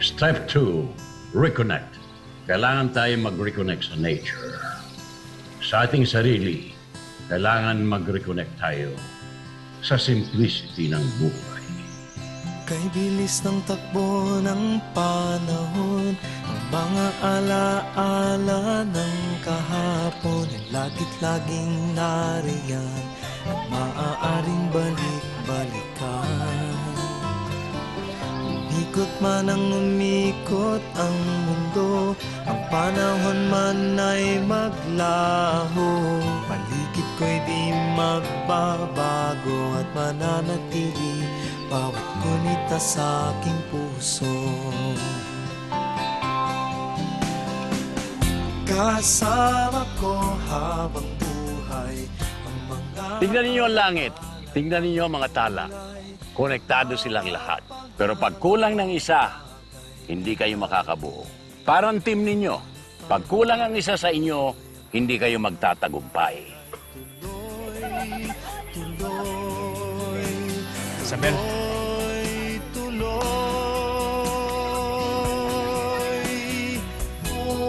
Step 2, reconnect. Kailangan tayo mag-reconnect sa nature. Sa ating sarili, kailangan mag-reconnect tayo sa simplicity ng buhay. Kay bilis ng takbo ng panahon, ang mga alaala ng kahapon ay lagit-laging nariyan at maaaring balik-balikan. Umikot man ang umikot ang mundo, ang panahon man ay maglaho. Paligid ko'y di magbabago at mananatili bawat gunita sa aking puso. Kasama ko habang buhay ang mga... Tingnan ninyo ang langit. Tingnan ninyo ang mga tala. Konektado silang lahat. Pero pag kulang ng isa, hindi kayo makakabuo. Parang team ninyo. Pag kulang ang isa sa inyo, hindi kayo magtatagumpay. Tuloy, Isabel. tuloy.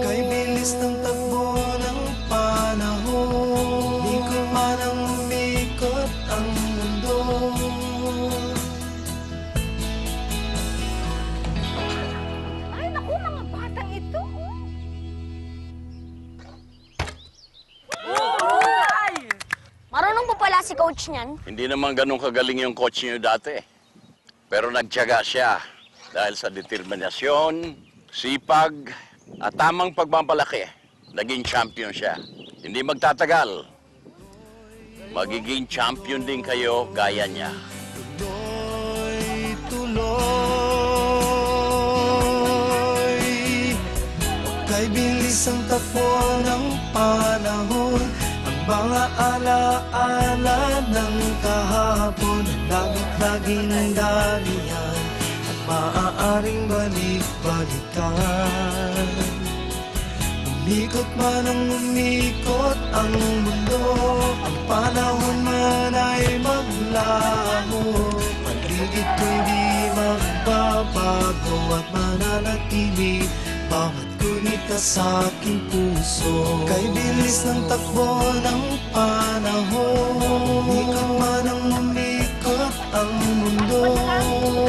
Kay bilis ng takbo ng panahon, di ko man ang umikot ang mundo. Ay, naku, mga batang ito. Marunong po pala si coach niyan. Hindi naman ganun kagaling yung coach niyo dati. Pero nagtiyaga siya dahil sa determinasyon, sipag, at tamang pagpapalaki. Naging champion siya. Hindi magtatagal. Magiging champion din kayo gaya niya. Tuloy, tuloy. Kay bilis ang takbo ng panahon, ang mga alaala ng kahapon ang laging dalihan at maaaring balik-balikan. Umikot man ang umikot ang mundo, ang panahon man ay maglaho. Paligid ko'y di magbabago at mananatili bawat gunita sa aking puso. Kay bilis ng takbo ng panahon, umikot man ang umikot ang mundo.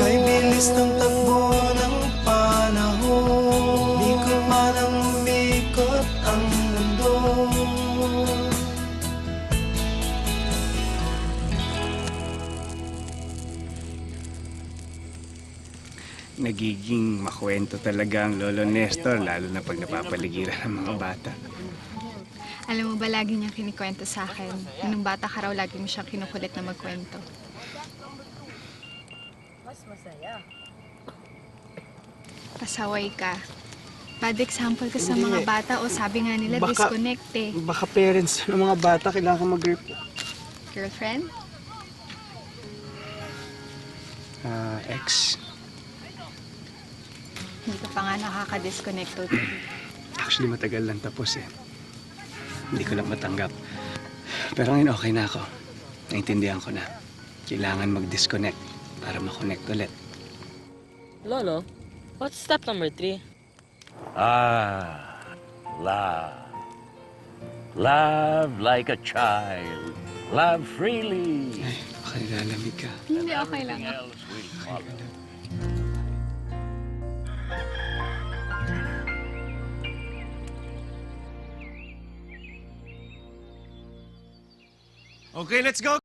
Kay bilis ng takbo ng panahon, umikot man ang umikot ang mundo. Nagiging makwento talaga ang Lolo Nestor, lalo na pag napapaligiran ng mga bata. Alam mo ba, lagi niyang kinikwento sa akin. Nung bata ka raw, lagi mo siyang kinukulit na magkwento. Mas masaya. Pasaway ka. Bad example ka sa mga bata o sabi nga nila, disconnect eh. Baka parents ng mga bata kailangan mag-report. Girlfriend? Ex. Hindi ka pa nga nakaka-disconnect totally. Actually, matagal lang tapos eh. Hindi ko lang matanggap. Pero ngayon okay na ako. Naintindihan ko na. Kailangan mag-disconnect para ma-connect ulit. Lolo, what's step number 3? Love. Love like a child. Love freely. Ay, baka nilalamig ka. Hindi, okay lang. Else will follow. Okay, let's go!